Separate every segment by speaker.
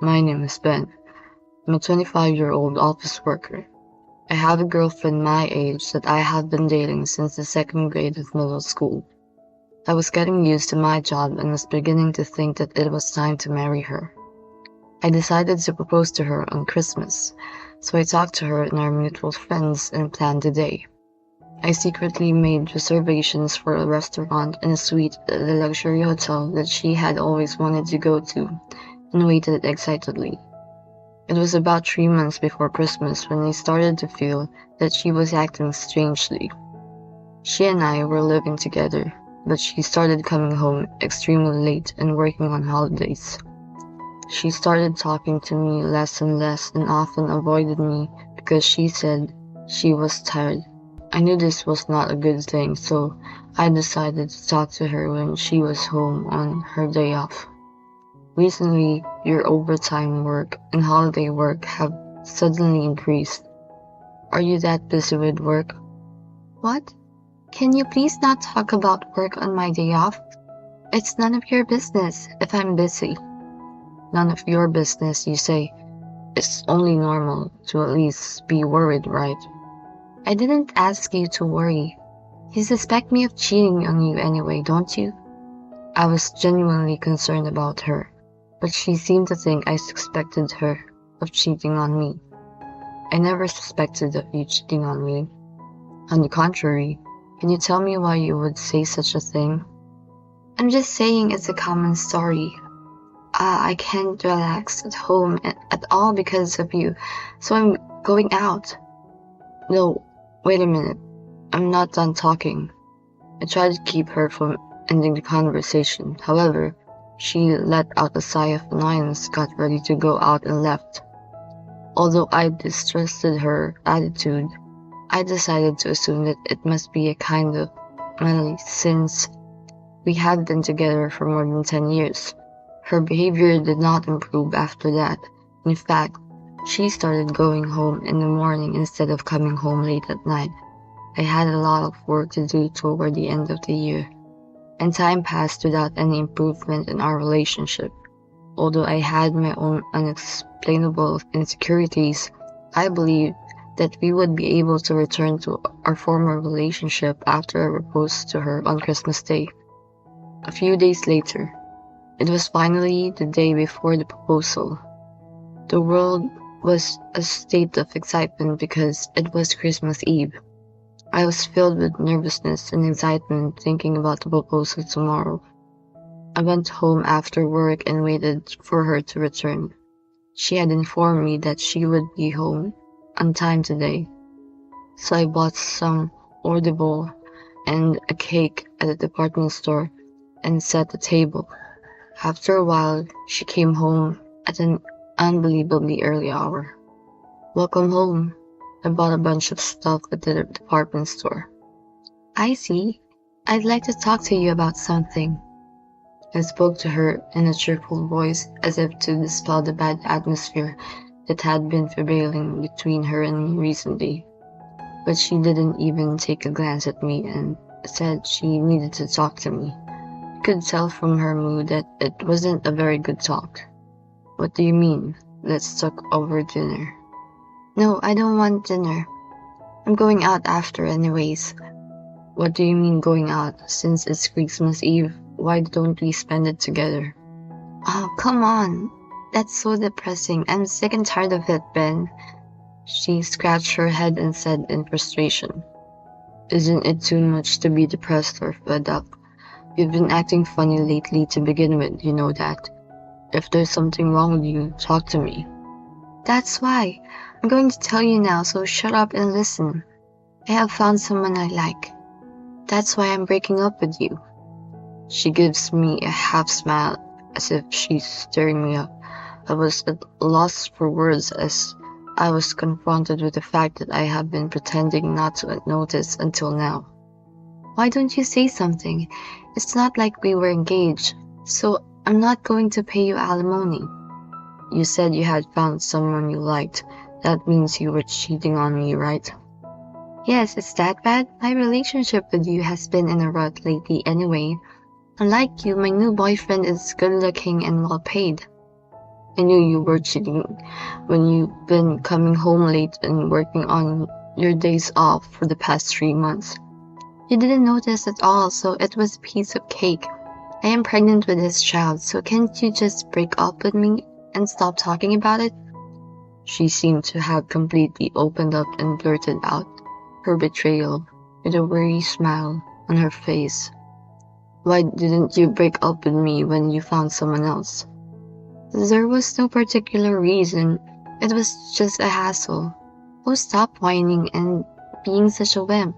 Speaker 1: My name is Ben. I'm a 25-year-old office worker. I have a girlfriend my age that I have been dating since the second grade of middle school. I was getting used to my job and was beginning to think that it was time to marry her. I decided to propose to her on Christmas, so I talked to her and our mutual friends and planned the day. I secretly made reservations for a restaurant and a suite at the luxury hotel that she had always wanted to go to and waited excitedly. It was about 3 months before Christmas when I started to feel that she was acting strangely. She and I were living together, but she started coming home extremely late and working on holidays. She started talking to me less and less and often avoided me because she said she was tired. I knew this was not a good thing, so I decided to talk to her when she was home on her day off. Recently, your overtime work and holiday work have suddenly increased. Are you that busy with work?
Speaker 2: What? Can you please not talk about work on my day off? It's none of your business if I'm busy.
Speaker 1: None of your business, you say. It's only normal to at least be worried, right?
Speaker 2: I didn't ask you to worry. You suspect me of cheating on you anyway, don't you?
Speaker 1: I was genuinely concerned about her, but she seemed to think I suspected her of cheating on me. I never suspected of you cheating on me. On the contrary, can you tell me why you would say such a thing?
Speaker 2: I'm just saying it's a common story. I can't relax at home at all because of you, so I'm going out.
Speaker 1: No, wait a minute. I'm not done talking. I tried to keep her from ending the conversation. However, she let out a sigh of annoyance, got ready to go out and left. Although I distrusted her attitude, I decided to assume that it must be a kind of malice since we had been together for more than 10 years. Her behavior did not improve after that. In fact, she started going home in the morning instead of coming home late at night. I had a lot of work to do toward the end of the year, and time passed without any improvement in our relationship. Although I had my own unexplainable insecurities, I believed that we would be able to return to our former relationship after I proposed to her on Christmas Day. A few days later, it was finally the day before the proposal. The world was a state of excitement because it was Christmas Eve. I was filled with nervousness and excitement thinking about the proposal tomorrow. I went home after work and waited for her to return. She had informed me that she would be home on time today, so I bought some audible and a cake at the department store and set the table. After a while, she came home at an unbelievably early hour. Welcome home. I bought a bunch of stuff at the department store.
Speaker 2: I see. I'd like to talk to you about something.
Speaker 1: I spoke to her in a cheerful voice as if to dispel the bad atmosphere that had been prevailing between her and me recently. But she didn't even take a glance at me and said she needed to talk to me. I could tell from her mood that it wasn't a very good talk. What do you mean? Let's talk over dinner.
Speaker 2: No, I don't want dinner. I'm going out after anyways.
Speaker 1: What do you mean going out? Since it's Christmas Eve, why don't we spend it together?
Speaker 2: Oh, come on. That's so depressing. I'm sick and tired of it, Ben.
Speaker 1: She scratched her head and said in frustration, Isn't it too much to be depressed or fed up? You've been acting funny lately to begin with, you know that. If there's something wrong with you, talk to me.
Speaker 2: That's why. I'm going to tell you now, so shut up and listen. I have found someone I like. That's why I'm breaking up with you.
Speaker 1: She gives me a half smile as if she's stirring me up. I was at a loss for words as I was confronted with the fact that I have been pretending not to notice until now.
Speaker 2: Why don't you say something? It's not like we were engaged, so I'm not going to pay you alimony.
Speaker 1: You said you had found someone you liked. That means you were cheating on me, right?
Speaker 2: Yes, it's that bad. My relationship with you has been in a rut lately anyway. Unlike you, my new boyfriend is good-looking and well-paid.
Speaker 1: I knew you were cheating when you've been coming home late and working on your days off for the past 3 months.
Speaker 2: You didn't notice at all, so it was a piece of cake. I am pregnant with this child, so can't you just break up with me and stop talking about it?
Speaker 1: She seemed to have completely opened up and blurted out her betrayal with a weary smile on her face. Why didn't you break up with me when you found someone else?
Speaker 2: There was no particular reason. It was just a hassle. Oh, stop whining and being such a wimp.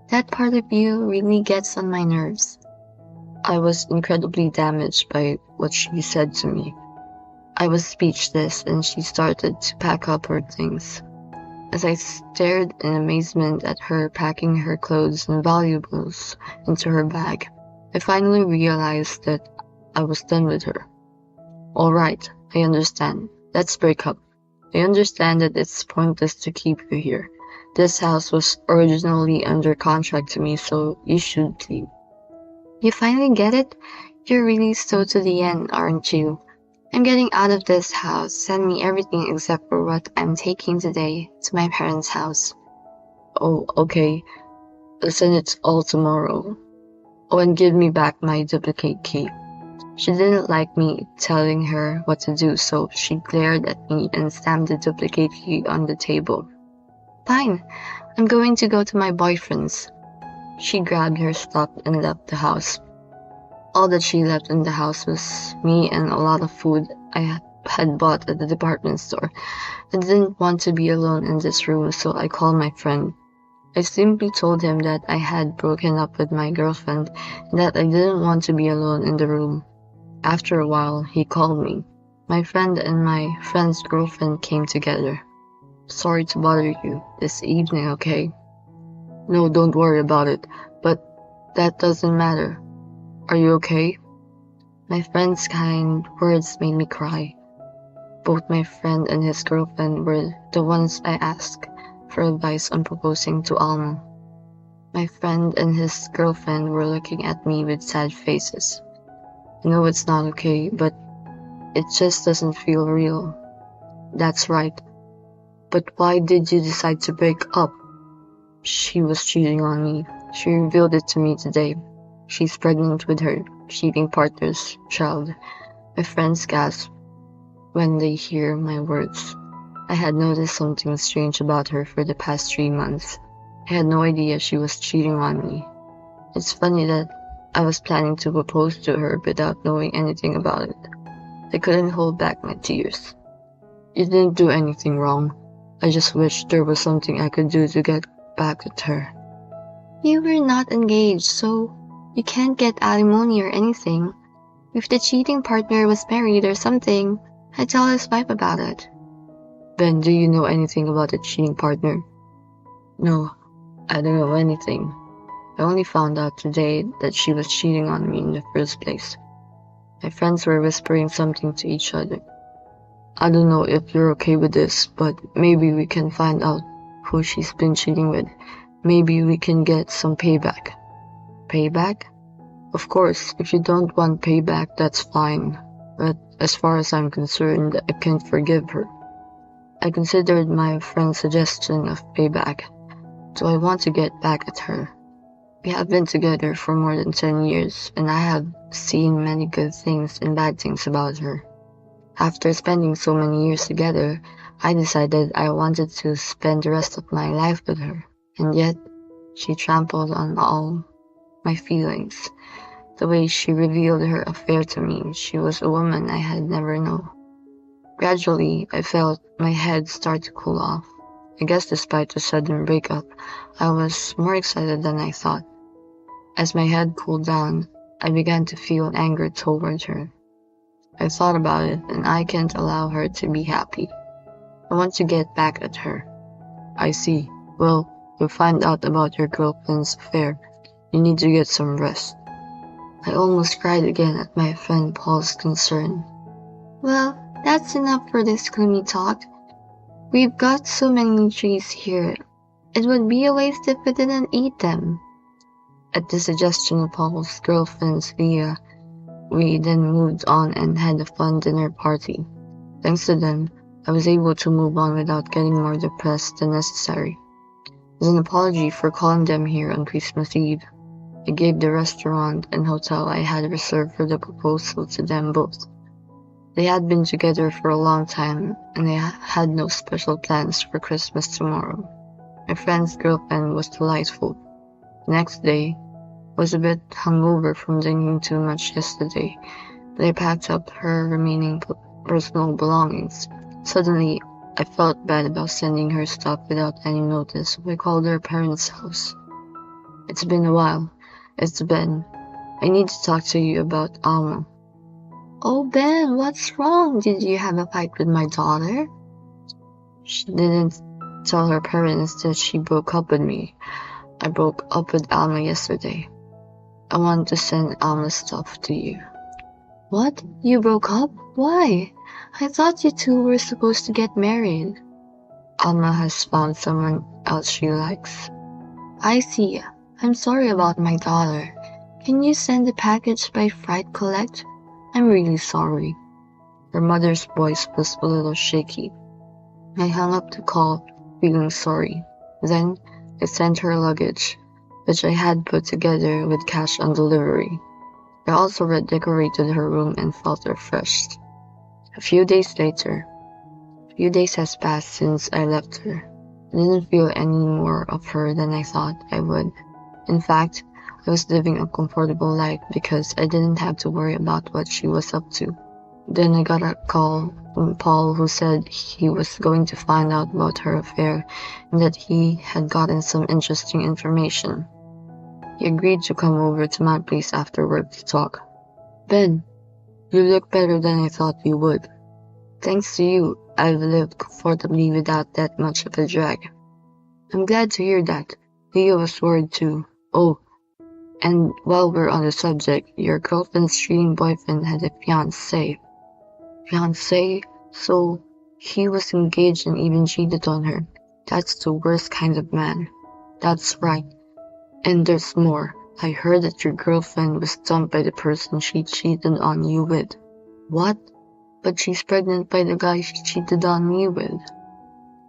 Speaker 2: That part of you really gets on my nerves.
Speaker 1: I was incredibly damaged by what she said to me. I was speechless and she started to pack up her things. As I stared in amazement at her packing her clothes and valuables into her bag, I finally realized that I was done with her. All right, I understand. Let's break up. I understand that it's pointless to keep you here. This house was originally under contract to me, so you should leave.
Speaker 2: You finally get it? You're really so to the end, aren't you? I'm getting out of this house. Send me everything except for what I'm taking today to my parents' house.
Speaker 1: Oh, okay. I'll send it all tomorrow. Oh, and give me back my duplicate key. She didn't like me telling her what to do, so she glared at me and slammed the duplicate key on the table.
Speaker 2: Fine. I'm going to go to my boyfriend's.
Speaker 1: She grabbed her stuff and left the house. All that she left in the house was me and a lot of food I had bought at the department store. I didn't want to be alone in this room, so I called my friend. I simply told him that I had broken up with my girlfriend and that I didn't want to be alone in the room. After a while, he called me. My friend and my friend's girlfriend came together. Sorry to bother you this evening, okay? No, don't worry about it, but that doesn't matter. Are you okay? My friend's kind words made me cry. Both my friend and his girlfriend were the ones I asked for advice on proposing to Alma. My friend and his girlfriend were looking at me with sad faces. I know it's not okay, but it just doesn't feel real. That's right. But why did you decide to break up? She was cheating on me. She revealed it to me today. She's pregnant with her cheating partner's child. My friends gasp when they hear my words. I had noticed something strange about her for the past 3 months. I had no idea she was cheating on me. It's funny that I was planning to propose to her without knowing anything about it. I couldn't hold back my tears. You didn't do anything wrong. I just wish there was something I could do to get back at her.
Speaker 2: You were not engaged, so you can't get alimony or anything. If the cheating partner was married or something, I'd tell his wife about it.
Speaker 1: Ben, do you know anything about the cheating partner? No, I don't know anything. I only found out today that she was cheating on me in the first place. My friends were whispering something to each other. I don't know if you're okay with this, but maybe we can find out who she's been cheating with. Maybe we can get some payback. Payback? Of course, if you don't want payback, that's fine. But as far as I'm concerned, I can't forgive her. I considered my friend's suggestion of payback. Do I want to get back at her? We have been together for more than 10 years, and I have seen many good things and bad things about her. After spending so many years together, I decided I wanted to spend the rest of my life with her, and yet she trampled on all my feelings. The way she revealed her affair to me, she was a woman I had never known. Gradually, I felt my head start to cool off. I guess despite the sudden breakup, I was more excited than I thought. As my head cooled down, I began to feel anger toward her. I thought about it, and I can't allow her to be happy. I want to get back at her. I see. Well, you'll find out about your girlfriend's affair. You need to get some rest. I almost cried again at my friend Paul's concern.
Speaker 2: Well, that's enough for this gloomy talk. We've got so many trees here. It would be a waste if we didn't eat them.
Speaker 1: At the suggestion of Paul's girlfriend Leah, we then moved on and had a fun dinner party. Thanks to them, I was able to move on without getting more depressed than necessary. As an apology for calling them here on Christmas Eve, I gave the restaurant and hotel I had reserved for the proposal to them both. They had been together for a long time, and they had no special plans for Christmas tomorrow. My friend's girlfriend was delightful. The next day, I was a bit hungover from drinking too much yesterday, but I packed up her remaining personal belongings. Suddenly, I felt bad about sending her stuff without any notice, so I called her parents' house. It's been a while. It's Ben. I need to talk to you about Alma.
Speaker 2: Oh, Ben, what's wrong? Did you have a fight with my daughter?
Speaker 1: She didn't tell her parents that she broke up with me. I broke up with Alma yesterday. I want to send Alma's stuff to you.
Speaker 2: What? You broke up? Why? I thought you two were supposed to get married.
Speaker 1: Alma has found someone else she likes.
Speaker 2: I see. I'm sorry about my daughter. Can you send the package by Fright Collect?
Speaker 1: I'm really sorry. Her mother's voice was a little shaky. I hung up the call, feeling sorry. Then I sent her luggage, which I had put together with cash on delivery. I also redecorated her room and felt refreshed. A few days has passed since I left her. I didn't feel any more of her than I thought I would. In fact, I was living a comfortable life because I didn't have to worry about what she was up to. Then I got a call from Paul, who said he was going to find out about her affair and that he had gotten some interesting information. He agreed to come over to my place after work to talk. Ben, you look better than I thought you would. Thanks to you, I've lived comfortably without that much of a drag. I'm glad to hear that. Leo was worried too. Oh, and while we're on the subject, your girlfriend's cheating boyfriend had a fiancé. Fiancé? So he was engaged and even cheated on her. That's the worst kind of man. That's right. And there's more. I heard that your girlfriend was dumped by the person she cheated on you with. What? But she's pregnant by the guy she cheated on me with.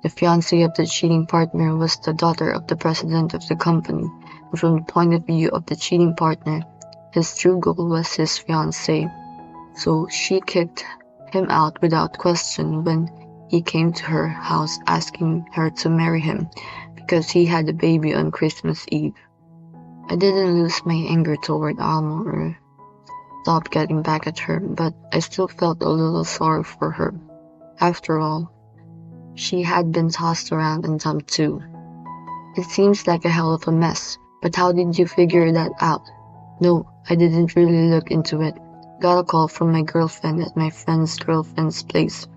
Speaker 1: The fiancé of the cheating partner was the daughter of the president of the company, and from the point of view of the cheating partner, his true goal was his fiancé. So she kicked him out without question when he came to her house asking her to marry him because he had a baby on Christmas Eve. I didn't lose my anger toward Alma or stop getting back at her, but I still felt a little sorry for her. After all, she had been tossed around and dumped too. It seems like a hell of a mess, but how did you figure that out? No, I didn't really look into it. Got a call from my girlfriend at my friend's girlfriend's place.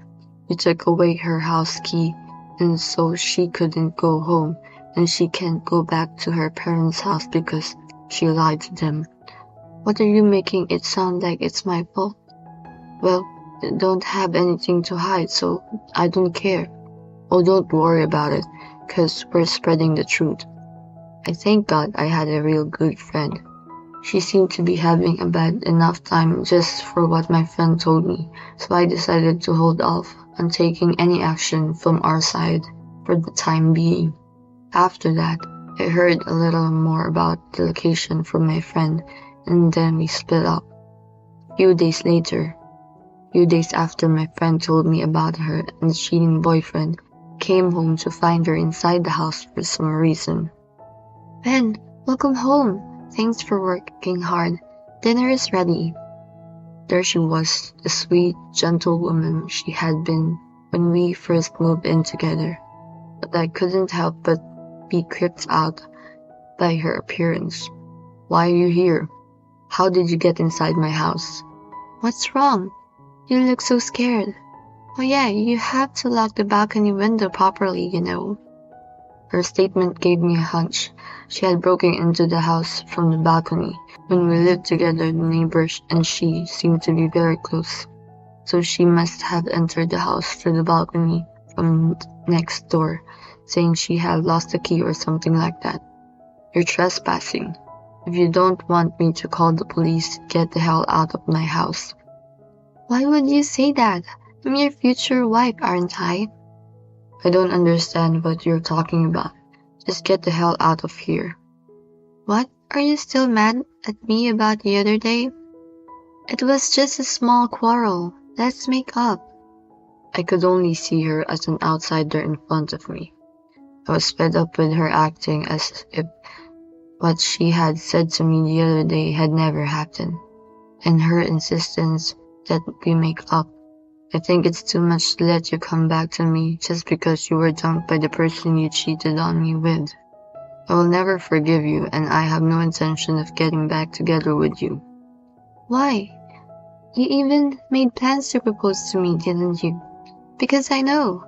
Speaker 1: He took away her house key, and so she couldn't go home, and she can't go back to her parents' house because she lied to them. What are you making it sound like it's my fault? Well, I don't have anything to hide, so I don't care. Oh, don't worry about it, 'cause we're spreading the truth. I thank God I had a real good friend. She seemed to be having a bad enough time just for what my friend told me, so I decided to hold off on taking any action from our side for the time being. After that, I heard a little more about the location from my friend, and then we split up. Few days after my friend told me about her and the cheating boyfriend, came home to find her inside the house for some reason.
Speaker 2: Ben, welcome home. Thanks for working hard. Dinner is ready.
Speaker 1: There she was, the sweet, gentle woman she had been when we first moved in together. But I couldn't help but be creeped out by her appearance. Why are you here? How did you get inside my house?
Speaker 2: What's wrong? You look so scared. Oh yeah, you have to lock the balcony window properly, you know.
Speaker 1: Her statement gave me a hunch. She had broken into the house from the balcony. When we lived together, the neighbors and she seemed to be very close. So she must have entered the house through the balcony from next door, saying she had lost the key or something like that. You're trespassing. If you don't want me to call the police, get the hell out of my house.
Speaker 2: Why would you say that? I'm your future wife, aren't I?
Speaker 1: I don't understand what you're talking about. Just get the hell out of here.
Speaker 2: What? Are you still mad at me about the other day? It was just a small quarrel. Let's make up.
Speaker 1: I could only see her as an outsider in front of me. I was fed up with her acting as if what she had said to me the other day had never happened, and her insistence that we make up. I think it's too much to let you come back to me just because you were dumped by the person you cheated on me with. I will never forgive you, and I have no intention of getting back together with you.
Speaker 2: Why? You even made plans to propose to me, didn't you? Because I know.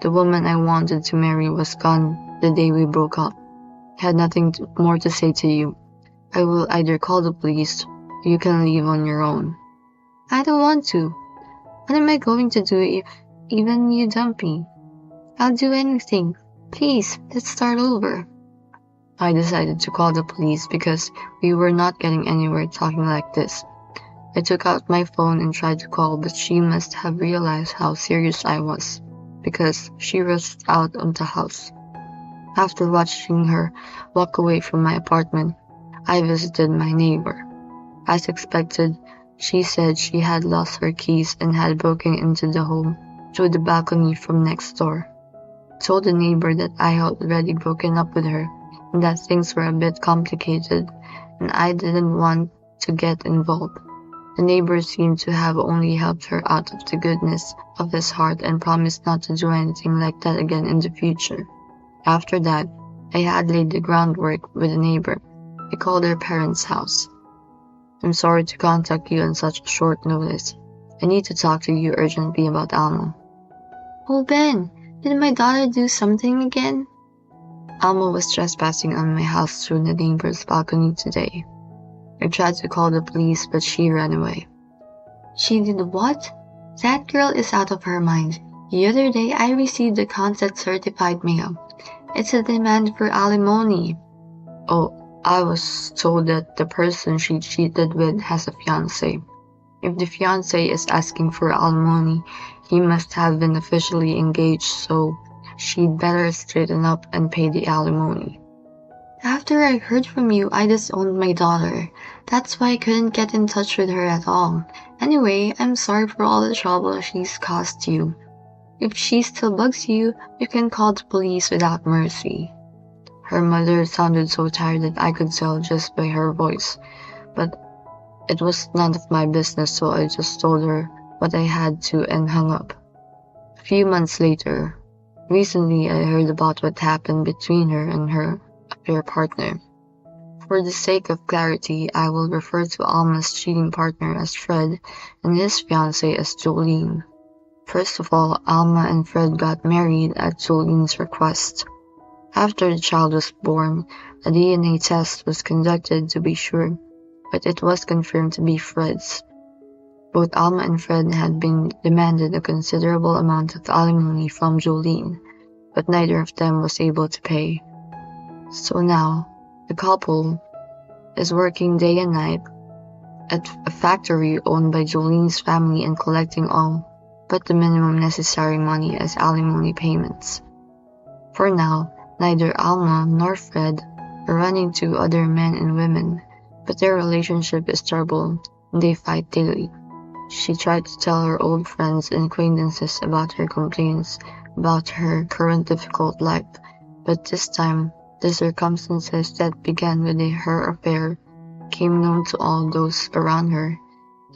Speaker 1: The woman I wanted to marry was gone the day we broke up. I had nothing more to say to you. I will either call the police or you can leave on your own.
Speaker 2: I don't want to. What am I going to do if even you dump me? I'll do anything. Please, let's start over.
Speaker 1: I decided to call the police because we were not getting anywhere talking like this. I took out my phone and tried to call, but she must have realized how serious I was, because she rushed out of the house. After watching her walk away from my apartment, I visited my neighbor. As expected, she said she had lost her keys and had broken into the home through the balcony from next door. I told the neighbor that I had already broken up with her and that things were a bit complicated and I didn't want to get involved. The neighbor seemed to have only helped her out of the goodness of his heart and promised not to do anything like that again in the future. After that, I had laid the groundwork with a neighbor. I called her parents' house. I'm sorry to contact you on such short notice. I need to talk to you urgently about Alma.
Speaker 2: Oh, Ben, did my daughter do something again?
Speaker 1: Alma was trespassing on my house through the neighbor's balcony today. I tried to call the police, but she ran away.
Speaker 2: She did what? That girl is out of her mind. The other day I received the consent certified mail. It's a demand for alimony.
Speaker 1: Oh, I was told that the person she cheated with has a fiancé. If the fiancé is asking for alimony, he must have been officially engaged, so she'd better straighten up and pay the alimony.
Speaker 2: After I heard from you, I disowned my daughter. That's why I couldn't get in touch with her at all. Anyway, I'm sorry for all the trouble she's caused you. If she still bugs you, you can call the police without mercy. Her mother sounded so tired that I could tell just by her voice, but it was none of my business, so I just told her what I had to and hung up. A few months later, recently I heard about what happened between her and her affair partner. For the sake of clarity, I will refer to Alma's cheating partner as Fred and his fiancée as Jolene. First of all, Alma and Fred got married at Jolene's request. After the child was born, a DNA test was conducted to be sure, but it was confirmed to be Fred's. Both Alma and Fred had been demanded a considerable amount of alimony from Jolene, but neither of them was able to pay. So now, the couple is working day and night at a factory owned by Jolene's family and collecting all but the minimum necessary money as alimony payments. For now, neither Alma nor Fred are running to other men and women, but their relationship is troubled and they fight daily. She tried to tell her old friends and acquaintances about her complaints about her current difficult life, but this time, the circumstances that began with her affair came known to all those around her,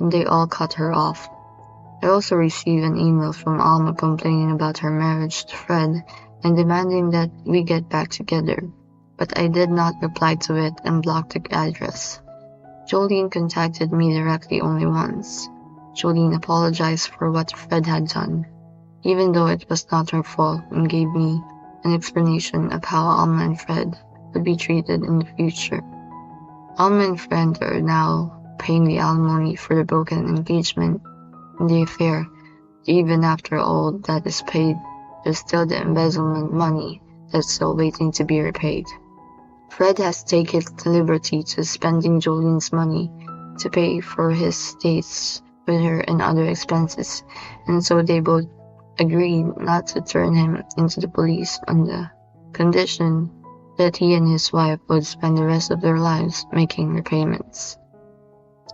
Speaker 2: and they all cut her off. I also received an email from Alma complaining about her marriage to Fred and demanding that we get back together, but I did not reply to it and blocked the address. Jolene contacted me directly only once. Jolene apologized for what Fred had done, even though it was not her fault, and gave me an explanation of how Alma and Fred would be treated in the future. Alma and Fred are now paying the alimony for the broken engagement and the affair. Even after all that is paid, there's still the embezzlement money that's still waiting to be repaid. Fred has taken the liberty to spending Jolene's money to pay for his estate's
Speaker 1: with her and other expenses, and so they both agreed not to turn him into the police on the condition that he and his wife would spend the rest of their lives making repayments.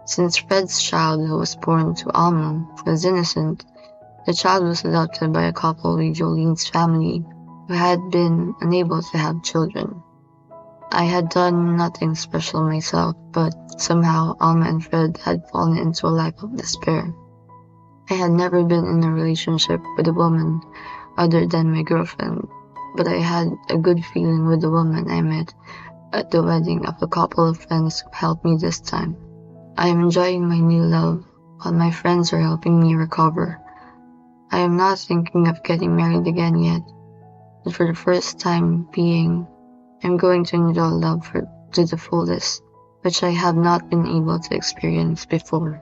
Speaker 1: Since Fred's child who was born to Alma was innocent, the child was adopted by a couple with Jolene's family who had been unable to have children. I had done nothing special myself, but somehow Alma and Fred had fallen into a life of despair. I had never been in a relationship with a woman other than my girlfriend, but I had a good feeling with the woman I met at the wedding of a couple of friends who helped me this time. I am enjoying my new love, while my friends are helping me recover. I am not thinking of getting married again yet, but for the first time being, I'm going to enjoy love to the fullest, which I have not been able to experience before.